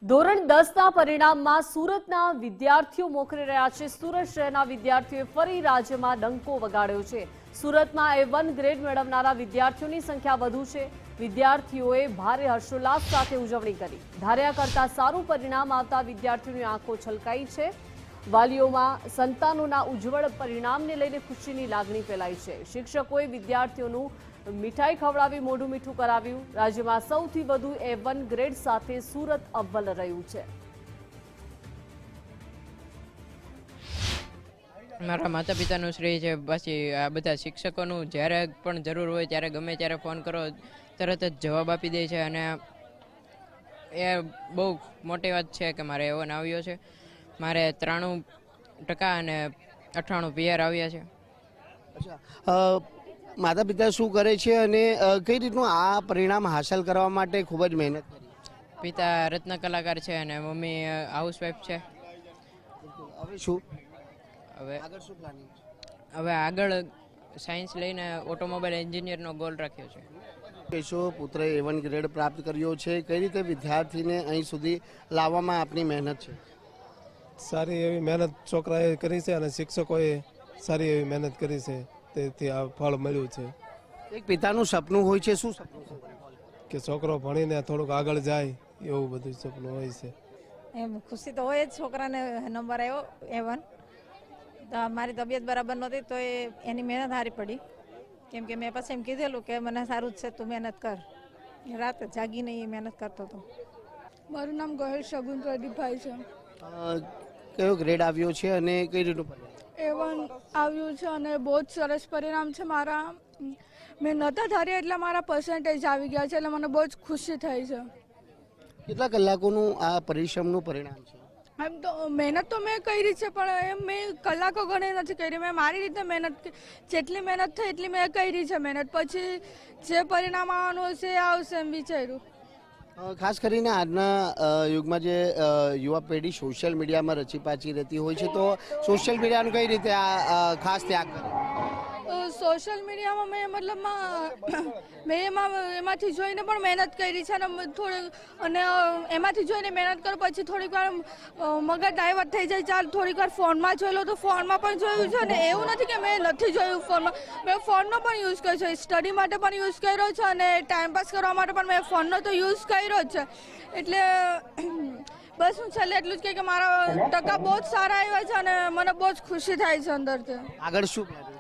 ધોરણ 10ના પરિણામમાં સુરતના વિદ્યાર્થીઓ મોખરે રહ્યા છે। સુરત શહેરના વિદ્યાર્થીઓએ ફરી રાજ્યમાં ડંકો વગાડ્યો છે। સુરતમાં A1 ગ્રેડ મેળવનારા વિદ્યાર્થીઓની સંખ્યા વધુ છે। વિદ્યાર્થીઓએ ભારે હર્ષોલ્લાસ સાથે ઉજવણી કરી। ધાર્યા કરતા સારું પરિણામ આવતા વિદ્યાર્થીઓની આંખો છલકાઈ છે। વાલીઓમાં સંતાનોના ઉજ્જવળ પરિણામને લઈને ખુશીની લાગણી ફેલાઈ છે। શિક્ષકોએ વિદ્યાર્થીઓનું મીઠાઈ ખવડાવી મોઢું મીઠું કરાવ્યું। રાજ્યમાં સૌથી વધુ A1 ગ્રેડ સાથે સુરત અવ્વલ રહ્યું છે। મારા માતા પિતાનું શ્રેય છે। પછી આ બધા શિક્ષકોનું જ્યારે પણ જરૂર હોય ત્યારે ગમે ત્યારે ફોન કરો તરત જ જવાબ આપી દે છે અને એ બહુ મોટી વાત છે કે મારે A1 આવ્યો છે। મારે 93% અને 98 PR આવ્યા છે। અચ્છા, માતા પિતા શું કરે છે અને કઈ રીતનું આ પરિણામ હાંસલ કરવા માટે ખૂબ જ મહેનત કરી? પિતા રત્ન કલાકાર છે અને મમ્મી હાઉસવાઈફ છે। હવે શું હવે આગળ શું પ્લાનિંગ છે? હવે આગળ સાયન્સ લઈને ઓટોમોબાઈલ એન્જિનિયરનો ગોલ રાખ્યો છે। કહેશો પુત્રએ A1 ગ્રેડ પ્રાપ્ત કર્યો છે, કઈ રીતે વિદ્યાર્થીને અહીં સુધી લાવવામાં આપની મહેનત છે? સારી એવી મહેનત છોકરાએ કરી છે અને શિક્ષકોએ સારી એવી મહેનત કરી છે, તેથી આ ફળ મળ્યું છે। એક પિતાનું સપનું હોય છે, શું સપનું છે? કે છોકરો ભણીને થોડુંક આગળ જાય એવું બધું સપનું હોય છે। એમ ખુશી તો હોય જ, છોકરાને નંબર આવ્યો A1। તો મારી તબિયત બરાબર નહોતી તો એની મહેનત સારી પડી, કેમ કે મેં પછી એમ કીધેલું કે મને સારું જ છે, તું મહેનત કર। રાતે જાગીને એ મહેનત કરતો હતો। મારું નામ ગોહિલ શગુન પ્રદીપભાઈ છે। કયો ગ્રેડ આવ્યો છે અને કઈ રીતનું પરિણામ? A1 આવ્યું છે અને બહુ જ સરસ પરિણામ છે મારા। મેં નહોતા ધાર્યા એટલે મારા પર્સન્ટેજ આવી ગયા છે, એટલે મને બહુ જ ખુશી થઈ છે। કેટલા કલાકોનું આ પરિશ્રમનું પરિણામ છે? એમ તો મહેનત તો મેં કરી છે, પણ એમ મેં કલાકો ગણી નથી કરી। મેં મારી રીતે મહેનત જેટલી મહેનત થઈ એટલી મેં કરી છે મહેનત। પછી જે પરિણામ આવવાનું હશે એ આવશે એમ વિચાર્યું। ખાસ કરીને આજના યુગમાં જે યુવા પેઢી સોશિયલ મીડિયામાં રચી પાછી રહેતી હોય છે, તો સોશિયલ મીડિયાનું કઈ રીતે આ ખાસ ત્યાગ કરે? સોશિયલ મીડિયામાં મેં મતલબમાં મેં એમાંથી જોઈને પણ મહેનત કરી છે અને અને એમાંથી જોઈને મહેનત કરો પછી થોડીક વાર મગજ ડાયવર્ટ થઈ જાય, ચાલ થોડીક વાર ફોનમાં જોઈ લો, તો ફોનમાં પણ જોયું છે। અને એવું નથી કે મેં નથી જોયું ફોનમાં, મેં ફોનનો પણ યુઝ કર્યો છે, સ્ટડી માટે પણ યુઝ કર્યો છે અને ટાઈમપાસ કરવા માટે પણ મેં ફોનનો તો યુઝ કર્યો જ છે। એટલે બસ હું છેલ્લે એટલું જ કે મારા ટકા બહુ જ સારા આવ્યા છે અને મને બહુ જ ખુશી થાય છે અંદરથી। આગળ શું પ્લાનિંગ?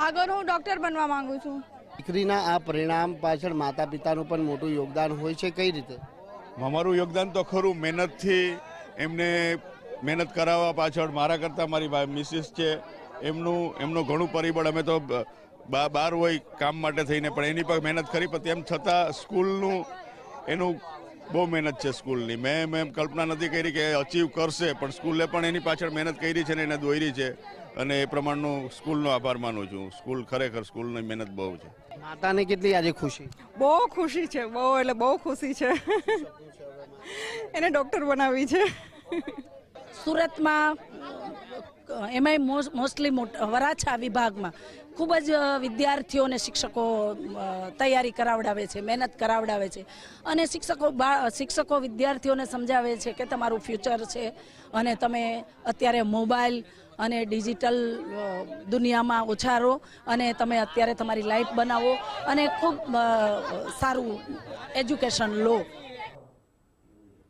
આગળ હું ડૉક્ટર બનવા માંગુ છું। દીકરીના આ પરિણામ પાછળ માતા પિતાનું પણ મોટું યોગદાન હોય છે, કઈ રીતે? અમારું યોગદાન તો ખરું, મહેનતથી એમને મહેનત કરાવવા પાછળ મારા કરતાં મારી મિસિસ છે એમનું ઘણું પરિબળ। અમે તો બહાર હોય કામ માટે થઈને પણ એની પર મહેનત કરી, પણ તેમ છતાં સ્કૂલનું એનું બહુ મહેનત છે સ્કૂલની। મેં કલ્પના નથી કરી કે અચીવ કરશે, પણ સ્કૂલે પણ એની પાછળ મહેનત કરી છે ને એને દોરી છે અને એ પ્રમાણનું સ્કૂલનો આભાર માનું છું। સ્કૂલ ખરેખર સ્કૂલની મહેનત બહુ છે। માતાને કેટલી આજે ખુશી? બહુ ખુશી છે, બહુ એટલે બહુ ખુશી છે। એને ડૉક્ટર બનાવી છે। સુરતમાં એમાંય મોસ્ટલી વરાછા વિભાગમાં ખૂબ જ વિદ્યાર્થીઓને શિક્ષકો તૈયારી કરાવડાવે છે, મહેનત કરાવડાવે છે અને શિક્ષકો વિદ્યાર્થીઓને સમજાવે છે કે તમારું ફ્યુચર છે અને તમે અત્યારે મોબાઈલ અને ડિજિટલ દુનિયામાં ઉછારો અને તમે અત્યારે તમારી લાઈફ બનાવો અને ખૂબ સારું એજ્યુકેશન લો।